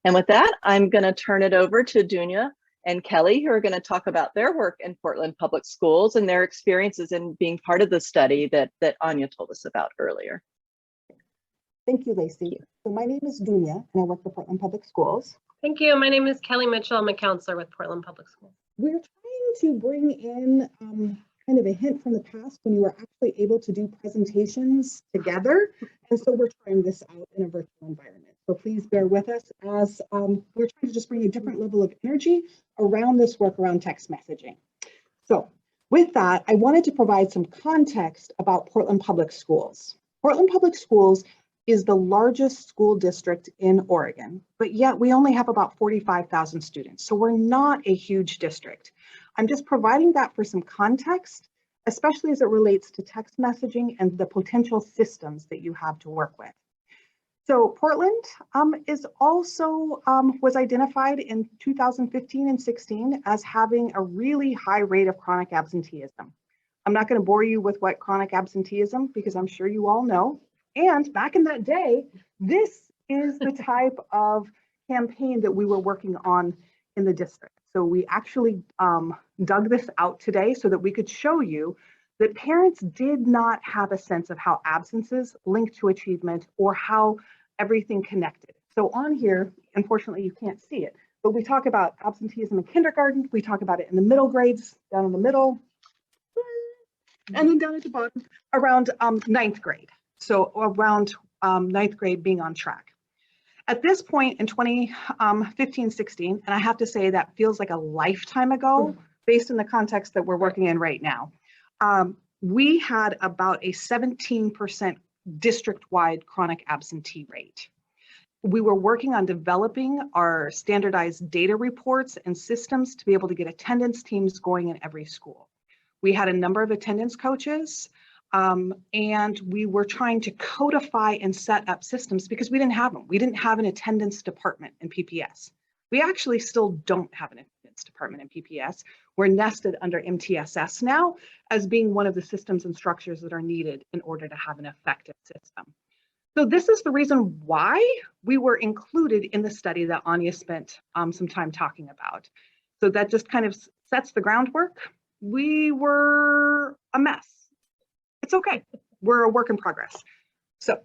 And with that, I'm going to turn it over to Dunya and Kelli, who are going to talk about their work in Portland Public Schools and their experiences in being part of the study that Anja told us about earlier. Thank you, Lacy. So my name is Dunya, and I work for Portland Public Schools. Thank you. My name is Kelli Mitchell. I'm a counselor with Portland Public Schools. We're trying to bring in kind of a hint from the past when you were actually able to do presentations together. And so we're trying this out in a virtual environment. So please bear with us as we're trying to just bring a different level of energy around this work around text messaging. So with that, I wanted to provide some context about Portland Public Schools. Portland Public Schools is the largest school district in Oregon, but yet we only have about 45,000 students. So we're not a huge district. I'm just providing that for some context, especially as it relates to text messaging and the potential systems that you have to work with. So Portland is also was identified in 2015 and 16 as having a really high rate of chronic absenteeism. I'm not going to bore you with what chronic absenteeism, because I'm sure you all know. And back in that day, this is the type of campaign that we were working on in the district. So we actually dug this out today so that we could show you that parents did not have a sense of how absences linked to achievement or how everything connected. So on here, unfortunately, you can't see it, but we talk about absenteeism in kindergarten. We talk about it in the middle grades, down in the middle, and then down at the bottom around ninth grade. So around ninth grade being on track. At this point in 2015-16, and I have to say that feels like a lifetime ago based on the context that we're working in right now, we had about a 17% district-wide chronic absentee rate. We were working on developing our standardized data reports and systems to be able to get attendance teams going in every school. We had a number of attendance coaches, and we were trying to codify and set up systems because we didn't have them. We didn't have an attendance department in PPS. We actually still don't have an attendance department in PPS. We're nested under MTSS now as being one of the systems and structures that are needed in order to have an effective system. So this is the reason why we were included in the study that Anja spent some time talking about. So that just kind of sets the groundwork. We were a mess. It's okay. We're a work in progress. So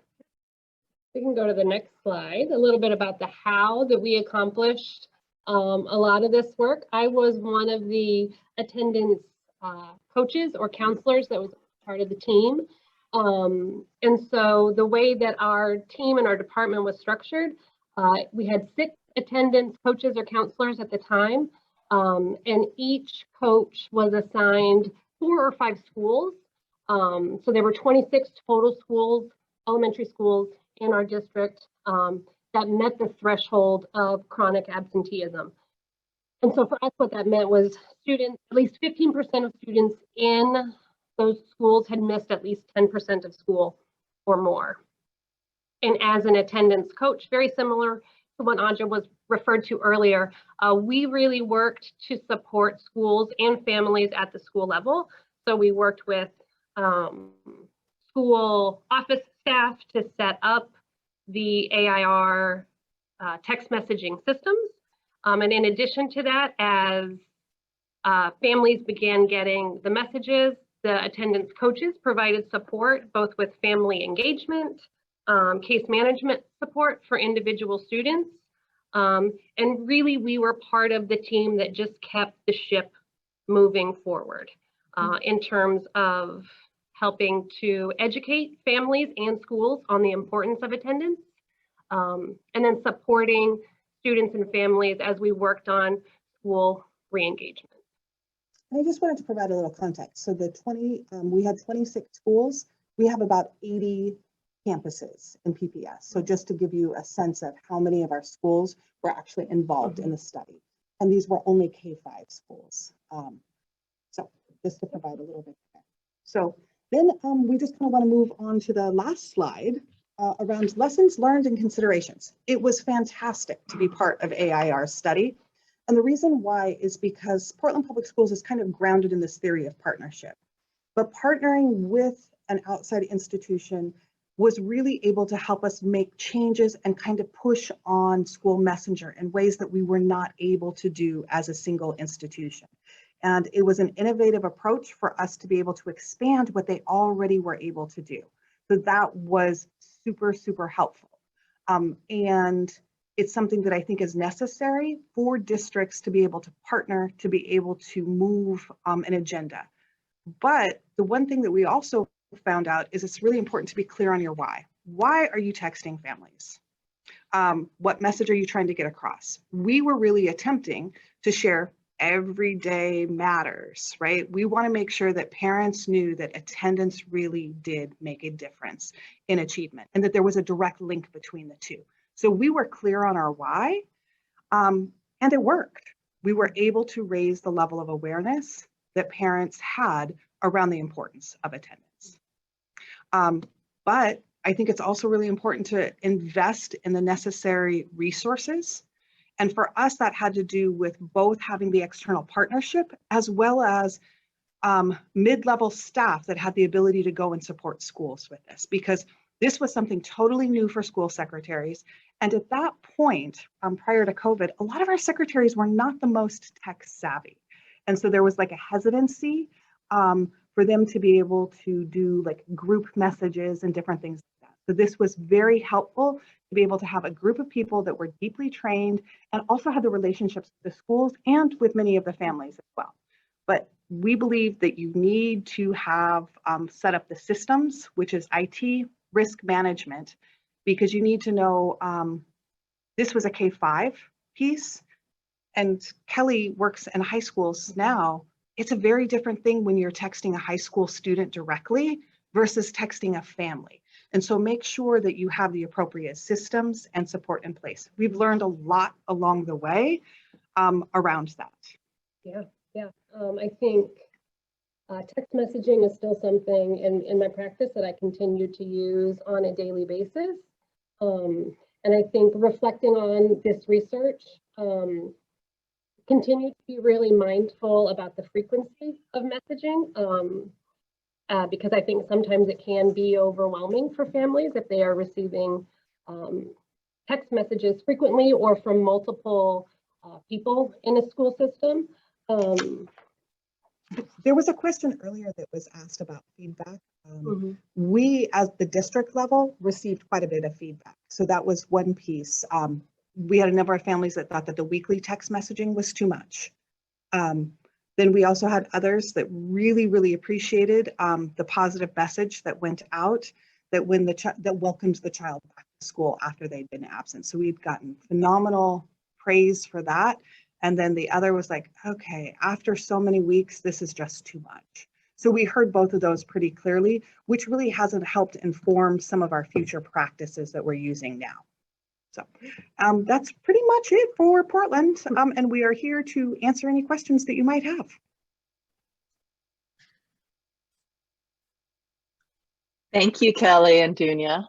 we can go to the next slide. A little bit about the how that we accomplished a lot of this work. I was one of the attendance coaches or counselors that was part of the team. And so the way that our team and our department was structured, we had 6 attendance coaches or counselors at the time, and each coach was assigned 4 or 5 schools. So there were 26 total schools, elementary schools in our district that met the threshold of chronic absenteeism. And so for us, what that meant was students, at least 15% of students in those schools had missed at least 10% of school or more. And as an attendance coach, very similar to what Anja was referred to earlier, we really worked to support schools and families at the school level. So we worked with school office staff to set up the AIR text messaging systems. And in addition to that, as families began getting the messages, the attendance coaches provided support both with family engagement, case management support for individual students. And really, we were part of the team that just kept the ship moving forward in terms of helping to educate families and schools on the importance of attendance, and then supporting students and families as we worked on school re-engagement. I just wanted to provide a little context. So we had 26 schools. We have about 80 campuses in PPS. So just to give you a sense of how many of our schools were actually involved in the study. And these were only K-5 schools. So just to provide a little bit there. So then we just kind of want to move on to the last slide around lessons learned and considerations. It was fantastic to be part of AIR's study. And the reason why is because Portland Public Schools is kind of grounded in this theory of partnership. But partnering with an outside institution was really able to help us make changes and kind of push on school messenger in ways that we were not able to do as a single institution. And it was an innovative approach for us to be able to expand what they already were able to do. So that was super, super helpful. And it's something that I think is necessary for districts to be able to partner, to be able to move an agenda. But the one thing that we also found out is it's really important to be clear on your why. Why are you texting families? What message are you trying to get across? We were really attempting to share everyday matters, right? We want to make sure that parents knew that attendance really did make a difference in achievement and that there was a direct link between the two. So we were clear on our why, and it worked. We were able to raise the level of awareness that parents had around the importance of attendance. But I think it's also really important to invest in the necessary resources. And for us, that had to do with both having the external partnership as well as mid-level staff that had the ability to go and support schools with this, because this was something totally new for school secretaries. And at that point, prior to COVID, a lot of our secretaries were not the most tech savvy. And so there was like a hesitancy for them to be able to do like group messages and different things like that. So this was very helpful to be able to have a group of people that were deeply trained and also had the relationships with the schools and with many of the families as well. But we believe that you need to have set up the systems, which is IT, risk management, because you need to know this was a K-5 piece, and Kelli works in high schools now. It's a very different thing when you're texting a high school student directly versus texting a family. And so make sure that you have the appropriate systems and support in place. We've learned a lot along the way around that. Yeah. I think text messaging is still something in my practice that I continue to use on a daily basis. And I think reflecting on this research, continue to be really mindful about the frequency of messaging, because I think sometimes it can be overwhelming for families if they are receiving text messages frequently or from multiple people in a school system. There was a question earlier that was asked about feedback. We, as the district level, received quite a bit of feedback. So that was one piece. We had a number of families that thought that the weekly text messaging was too much. Then we also had others that really, really appreciated the positive message that went out that welcomed the child back to school after they'd been absent. So we've gotten phenomenal praise for that. And then the other was like, okay, after so many weeks, this is just too much. So we heard both of those pretty clearly, which really hasn't helped inform some of our future practices that we're using now. So that's pretty much it for Portland. And we are here to answer any questions that you might have. Thank you, Kelli and Dunya.